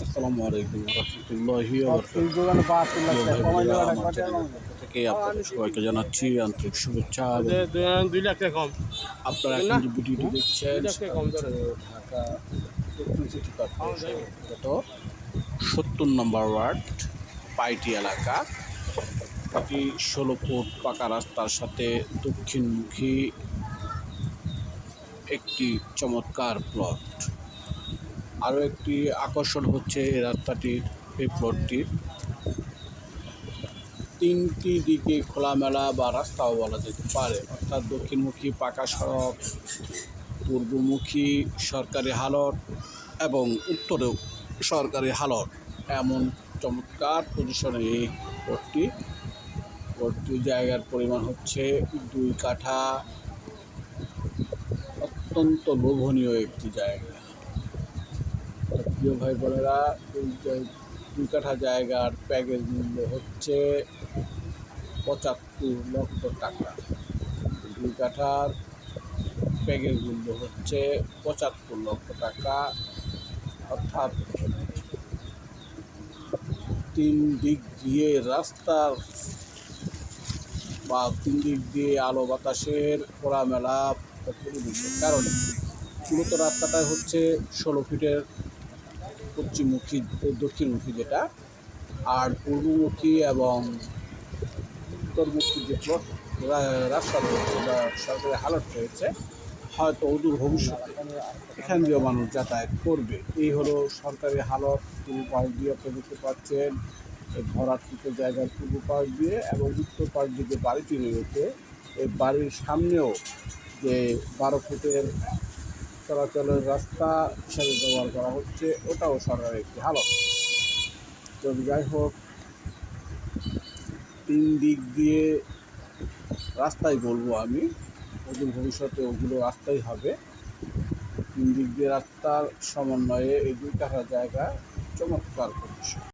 আসসালামু আলাইকুম রহমতুল্লাহি ওয়া এই দোকানে 72 লাখ টাকা কমাই বারাকাতুহু। দেওয়াটা আমার কত চ্যানেলের পক্ষ থেকে আপনাদের সবাইকে জানাচ্ছি আন্তরিক শুভেচ্ছা এবং 2 লাখ টাকা কম আপনারা এখন যে ভিডিওটি 2 দেখছেন লাখ টাকা সেটা কম হচ্ছে ধরে ঢাকা দক্ষিণ সিটি কর্পোরেশন অন্তর্গত ৭০ নম্বর ওয়ার্ড পাইটি এলাকা। এটি ১৬ ফুট পাকা রাস্তার সাথে দক্ষিণমুখী একটি চমৎকার প্লট। আরও একটি আকর্ষণ হচ্ছে এই রাস্তাটির, এই প্লটটির তিনটি দিকে খোলামেলা বা রাস্তাও বলা যেতে পারে, অর্থাৎ দক্ষিণমুখী পাকা সড়ক, পূর্বমুখী সরকারি হালট এবং উত্তরেও সরকারি হালট, এমন চমৎকার পজিশনে এই প্লটটি জায়গার পরিমাণ হচ্ছে 2 কাঠা। অত্যন্ত লোভনীয় একটি জায়গা। প্রিয় ভাই বোনেরা, এই 2 কাঠা জায়গার প্যাকেজ মূল্য হচ্ছে ৭৫ লক্ষ টাকা। 2 কাঠার প্যাকেজ মূল্য হচ্ছে ৭৫ লক্ষ টাকা, অর্থাৎ 3 দিক দিয়ে রাস্তার বা 3 দিক দিয়ে আলো বাতাসের খোলামেলা পরিবেশের কারণে মূলত রাস্তাটা হচ্ছে 16 ফিটের পশ্চিমমুখী দক্ষিণমুখী যেটা, আর পূর্বমুখী এবং উত্তরমুখী যে রাস্তা রয়েছে বা সরকারি হালট রয়েছে, হয়তো অদূর ভবিষ্যতে এখান দিয়েও মানুষ যাতায়াত করবে। এই হলো সরকারি হালট। পূর্ব পাশ দিয়ে আপনি দেখতে পাচ্ছেন ভরাটকৃত জায়গার পূর্ব পাশ দিয়ে, এবং উত্তর পাশ দিয়ে যে বাড়িটি রয়েছে, এই বাড়ির সামনেও যে 12 ফুটের চলাচলের রাস্তা হিসাবে ব্যবহার করা হচ্ছে, ওটাও সরকারের একটি হালট। তো যাই হোক, 3 দিক দিয়ে রাস্তাই বলবো আমি, অদূর ভবিষ্যতে ওগুলো রাস্তাই হবে। 3 দিক দিয়ে রাস্তার সমন্বয়ে এই 2 কাঠা জায়গা চমৎকার পজিশন।